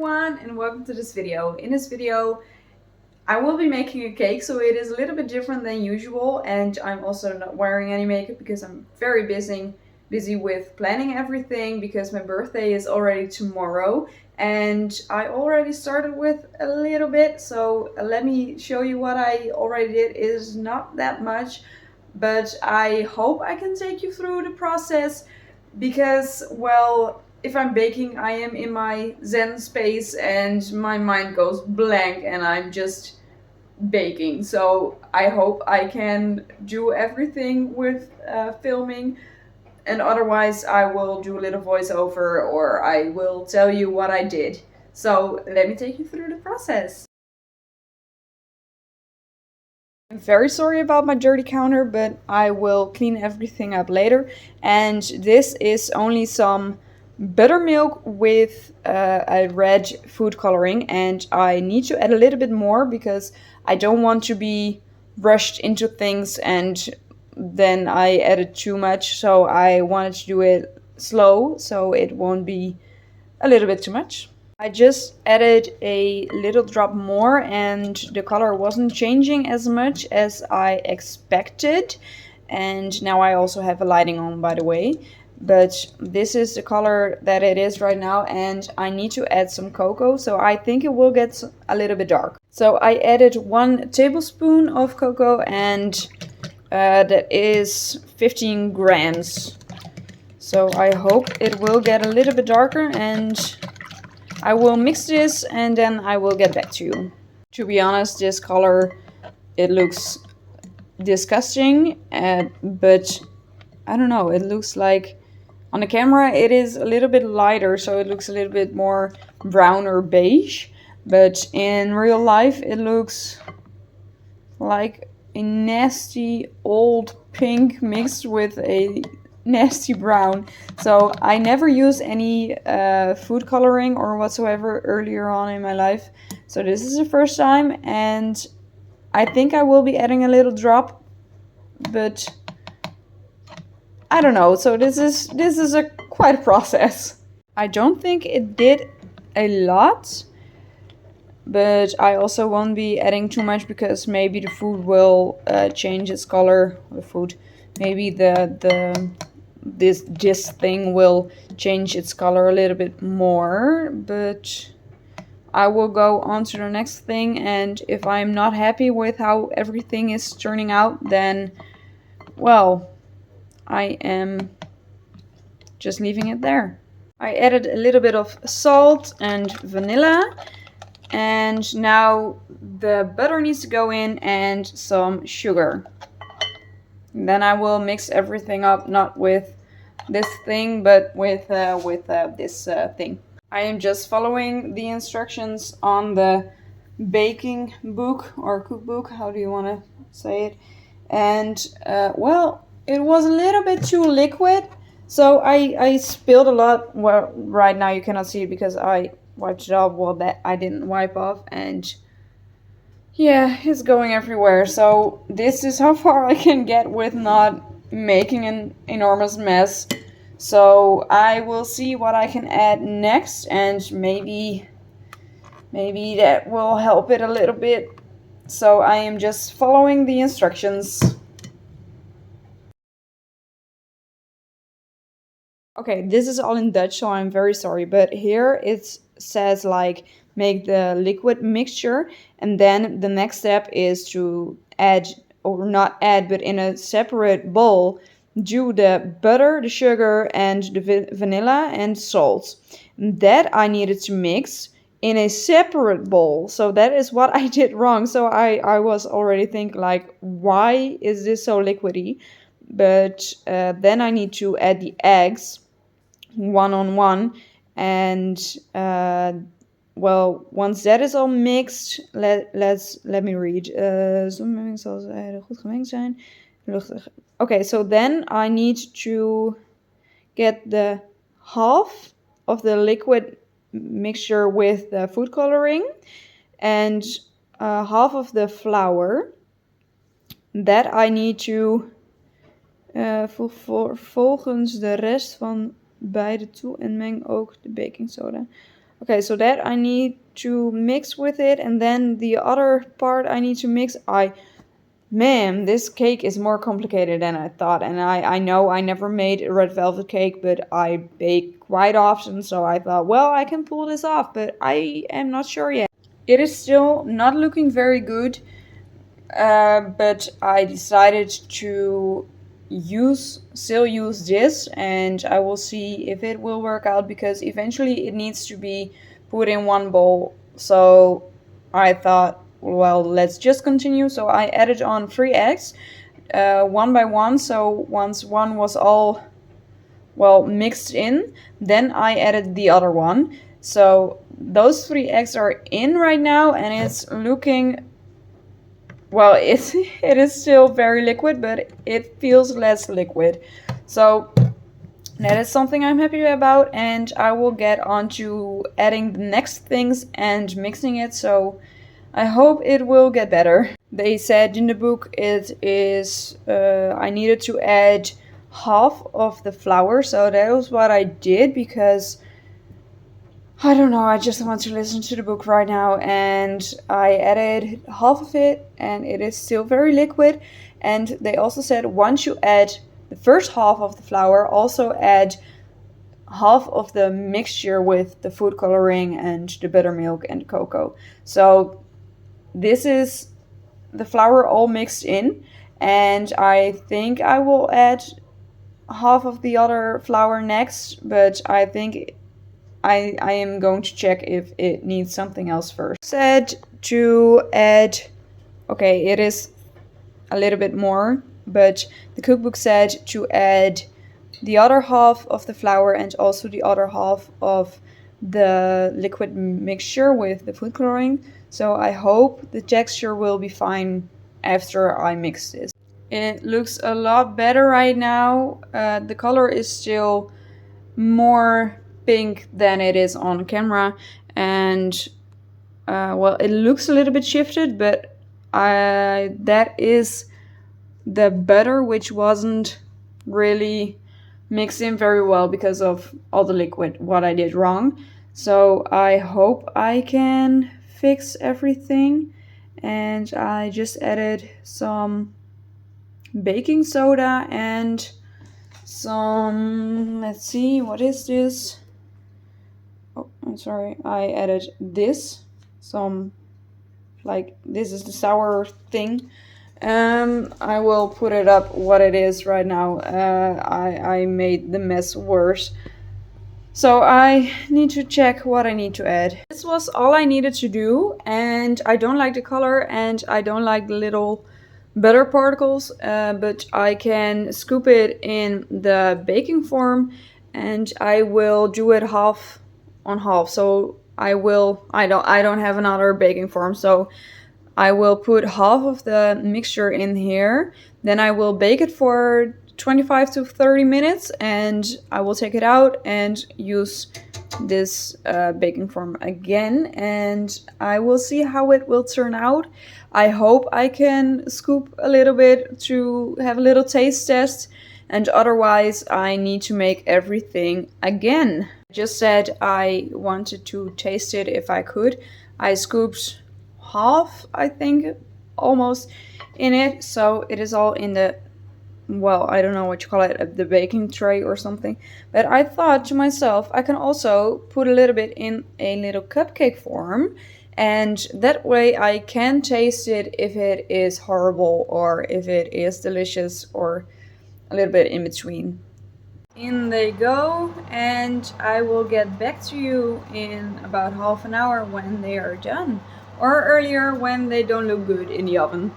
everyone and welcome to this video. In this video I will be making a cake, so it is a little bit different than usual, and I'm also not wearing any makeup because I'm very busy with planning everything because my birthday is already tomorrow and I already started with a little bit, so let me show you what I already did. It is not that much, but I hope I can take you through the process because, well, if I'm baking, I am in my Zen space and my mind goes blank and I'm just baking. So I hope I can do everything with filming, and otherwise I will do a little voiceover or I will tell you what I did. So let me take you through the process. I'm very sorry about my dirty counter, but I will clean everything up later. And this is only some buttermilk with a red food coloring, and I need to add a little bit more because I don't want to be rushed into things and then I added too much, so I wanted to do it slow so it won't be a little bit too much. I just added a little drop more and the color wasn't changing as much as I expected. And now I also have a lighting on, by the way. But this is the color that it is right now, and I need to add some cocoa, so I think it will get a little bit dark. So I added 1 tablespoon of cocoa, and that is 15 grams. So I hope it will get a little bit darker, and I will mix this and then I will get back to you. To be honest, this color, it looks disgusting, but I don't know, it looks like on the camera it is a little bit lighter, so it looks a little bit more brown or beige, but in real life it looks like a nasty old pink mixed with a nasty brown. So I never used any food coloring or whatsoever earlier on in my life, so this is the first time, and I think I will be adding a little drop, but I don't know. So this is a quite a process. I don't think it did a lot, but I also won't be adding too much because maybe the food will change its color. The food, maybe this thing will change its color a little bit more, but I will go on to the next thing, and if I'm not happy with how everything is turning out, then, well, I am just leaving it there. I added a little bit of salt and vanilla, and now the butter needs to go in and some sugar. Then I will mix everything up, not with this thing, but with this thing. I am just following the instructions on the baking book or cookbook, how do you want to say it? And well, it was a little bit too liquid, so I spilled a lot. Well, right now you cannot see it because I wiped it off. Well, that I didn't wipe off, and yeah, it's going everywhere. So this is how far I can get with not making an enormous mess. So I will see what I can add next, and maybe that will help it a little bit. So I am just following the instructions. Okay, this is all in Dutch, so I'm very sorry, but here it says like make the liquid mixture, and then the next step is to add, or not add, but in a separate bowl, do the butter, the sugar, and the vanilla and salt. That I needed to mix in a separate bowl. So that is what I did wrong. So I was already thinking like, why is this so liquidy? But then I need to add the eggs one on one, and well, once that is all mixed, let me read. Sommige zal goed gemengd zijn. Luchtig. Okay, so then I need to get the half of the liquid mixture with the food coloring and half of the flour. That I need to vervolgens de rest van beide toe en meng ook de baking soda. Okay, so that I need to mix with it, and then the other part I need to mix. Man, this cake is more complicated than I thought, and I know I never made a red velvet cake, but I bake quite often, so I thought, well, I can pull this off, but I am not sure yet. It is still not looking very good, but I decided to still use this, and I will see if it will work out, because eventually it needs to be put in one bowl. So I thought, well, let's just continue. So I added on 3 eggs, one by one. So once one was all well mixed in, then I added the other one. So those 3 eggs are in right now, and it's looking, well, it is still very liquid, but it feels less liquid. So that is something I'm happy about, and I will get on to adding the next things and mixing it. So I hope it will get better. They said in the book it is I needed to add half of the flour, so that was what I did, because I don't know, I just want to listen to the book right now, and I added half of it, and it is still very liquid. And they also said once you add the first half of the flour, also add half of the mixture with the food coloring and the buttermilk and the cocoa. So this is the flour all mixed in, and I think I will add half of the other flour next, but I think I am going to check if it needs something else first. Said to add, okay, it is a little bit more, but the cookbook said to add the other half of the flour and also the other half of the liquid mixture with the food coloring. So I hope the texture will be fine after I mix this. It looks a lot better right now. The color is still more pink than it is on camera, and well, it looks a little bit shifted, but that is the butter, which wasn't really mixed in very well because of all the liquid, what I did wrong. So I hope I can fix everything, and I just added some baking soda and some, let's see, what is this? Oh, I'm sorry, I added this, some, like, this is the sour thing. I will put it up what it is right now. I made the mess worse. So I need to check what I need to add. This was all I needed to do, and I don't like the color and I don't like the little butter particles, but I can scoop it in the baking form, and I will do it half on half. So I don't have another baking form, so I will put half of the mixture in here. Then I will bake it for 25 to 30 minutes, and I will take it out and use this baking form again, and I will see how it will turn out. I hope I can scoop a little bit to have a little taste test, and otherwise I need to make everything again. I just said I wanted to taste it if I could. I scooped half, I think, almost in it, so it is all in the, well, I don't know what you call it, the baking tray or something. But I thought to myself, I can also put a little bit in a little cupcake form, and that way I can taste it if it is horrible or if it is delicious, or a little bit in between. In they go, and I will get back to you in about half an hour when they are done, or earlier when they don't look good in the oven.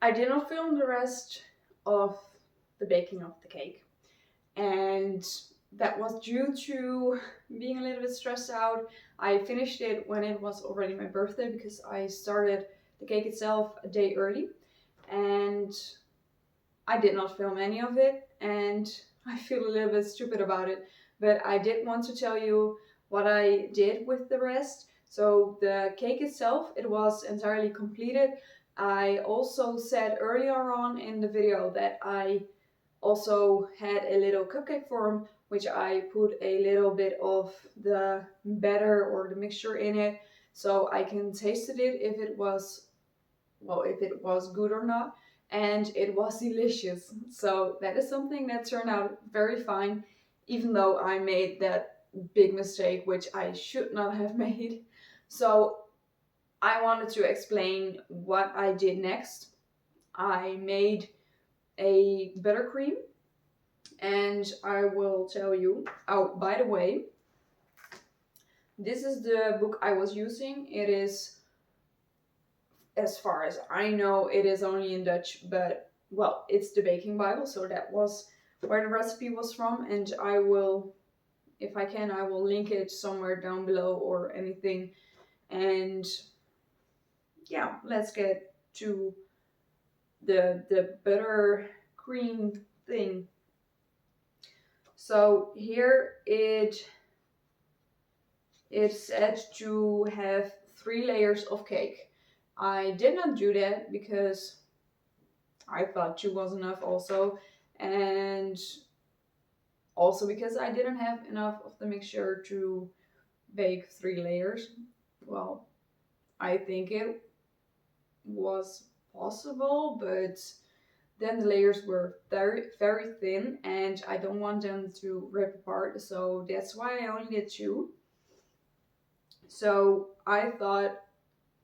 I did not film the rest of the baking of the cake, and that was due to being a little bit stressed out. I finished it when it was already my birthday, because I started the cake itself a day early, and I did not film any of it, and I feel a little bit stupid about it, but I did want to tell you what I did with the rest. So the cake itself, it was entirely completed, I also said earlier on in the video that I also had a little cupcake form, which I put a little bit of the batter or the mixture in it, so I can taste it if it was, well, if it was good or not. And it was delicious. So that is something that turned out very fine, even though I made that big mistake, which I should not have made. So I wanted to explain what I did next. I made a buttercream, and I will tell you. Oh, by the way, this is the book I was using. It is, as far as I know, it is only in Dutch, but well, it's the baking Bible, so that was where the recipe was from. And I will, if I can, I will link it somewhere down below or anything. And yeah, let's get to the buttercream thing. So here it's said to have 3 layers of cake. I did not do that because I thought 2 was enough also, and also because I didn't have enough of the mixture to bake 3 layers. Well, I think it was possible, but then the layers were very, very thin and I don't want them to rip apart, so that's why I only did 2. So I thought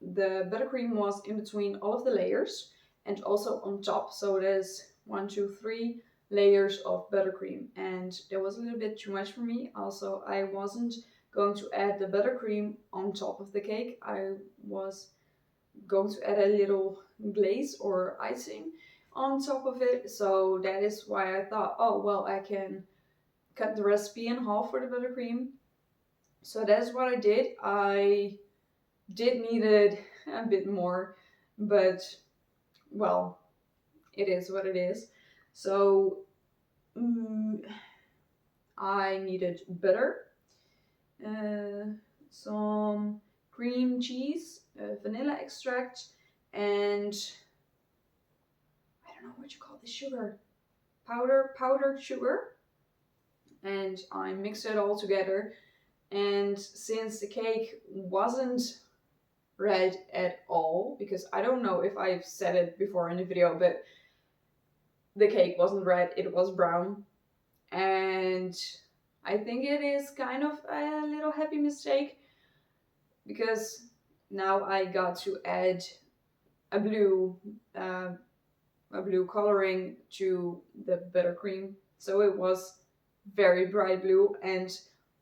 the buttercream was in between all of the layers and also on top. So there's 1, 2, 3 layers of buttercream, and that was a little bit too much for me. Also, I wasn't going to add the buttercream on top of the cake. I was going to add a little glaze or icing on top of it. So that is why I thought, oh well, I can cut the recipe in half for the buttercream. So that's what I did. I did need it a bit more, but well, it is what it is. So I needed butter, some cream cheese, vanilla extract, and I don't know what you call this sugar, powdered sugar, and I mixed it all together. And since the cake wasn't red at all, because I don't know if I've said it before in the video, but the cake wasn't red, it was brown. And I think it is kind of a little happy mistake, because now I got to add a blue uh, a blue coloring to the buttercream, so it was very bright blue and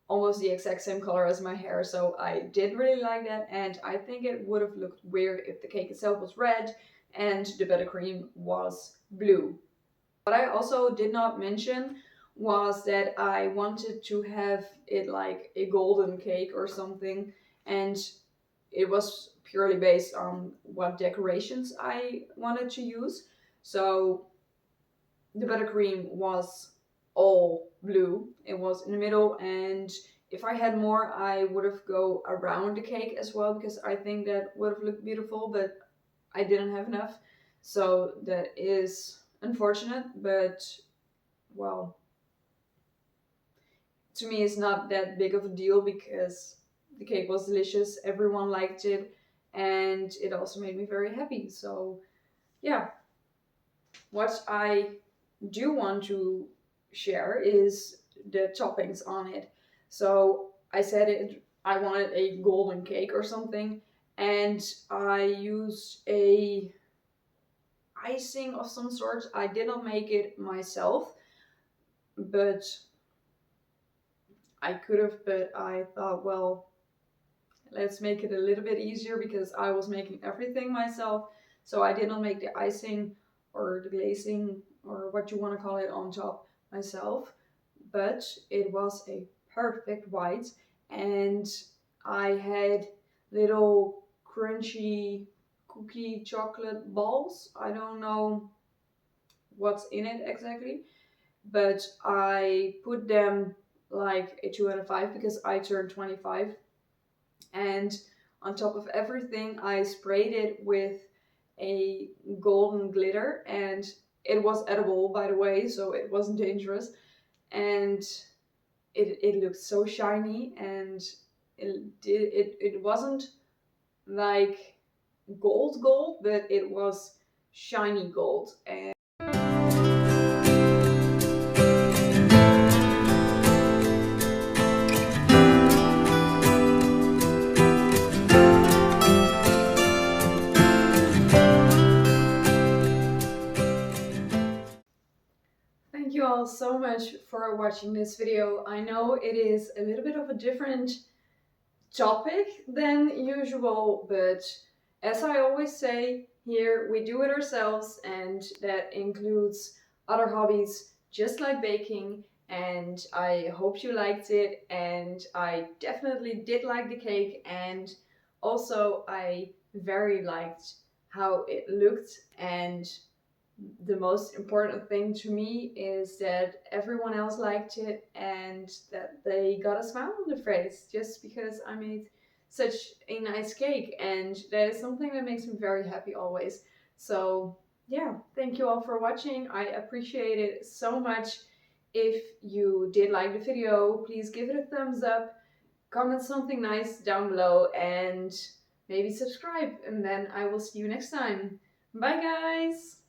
almost the exact same color as my hair. So I did really like that, and I think it would have looked weird if the cake itself was red and the buttercream was blue. What I also did not mention was that I wanted to have it like a golden cake or something, and it was purely based on what decorations I wanted to use. So the buttercream was all blue. It was in the middle, and if I had more, I would have go around the cake as well, because I think that would have looked beautiful, but I didn't have enough. So that is unfortunate, but well, to me it's not that big of a deal because the cake was delicious, everyone liked it, and it also made me very happy. So yeah, what I do want to share is the toppings on it. So I said I wanted a golden cake or something, and I used a icing of some sort. I did not make it myself, but I could have, but I thought, well, let's make it a little bit easier because I was making everything myself. So I did not make the icing or the glazing or what you want to call it on top myself, but it was a perfect white, and I had little crunchy cookie chocolate balls. I don't know what's in it exactly, but I put them like a 2 out of 5 because I turned 25. And on top of everything, I sprayed it with a golden glitter, and it was edible, by the way, so it wasn't dangerous. And it looked so shiny, and it wasn't like gold, but it was shiny gold. And thank you all so much for watching this video. I know it is a little bit of a different topic than usual, but as I always say, here we do it ourselves, and that includes other hobbies just like baking. And I hope you liked it, and I definitely did like the cake, and also I very liked how it looked. And the most important thing to me is that everyone else liked it and that they got a smile on their face just because I made such a nice cake, and that is something that makes me very happy always. So yeah, thank you all for watching. I appreciate it so much. If you did like the video, please give it a thumbs up, comment something nice down below, and maybe subscribe, and then I will see you next time. Bye guys!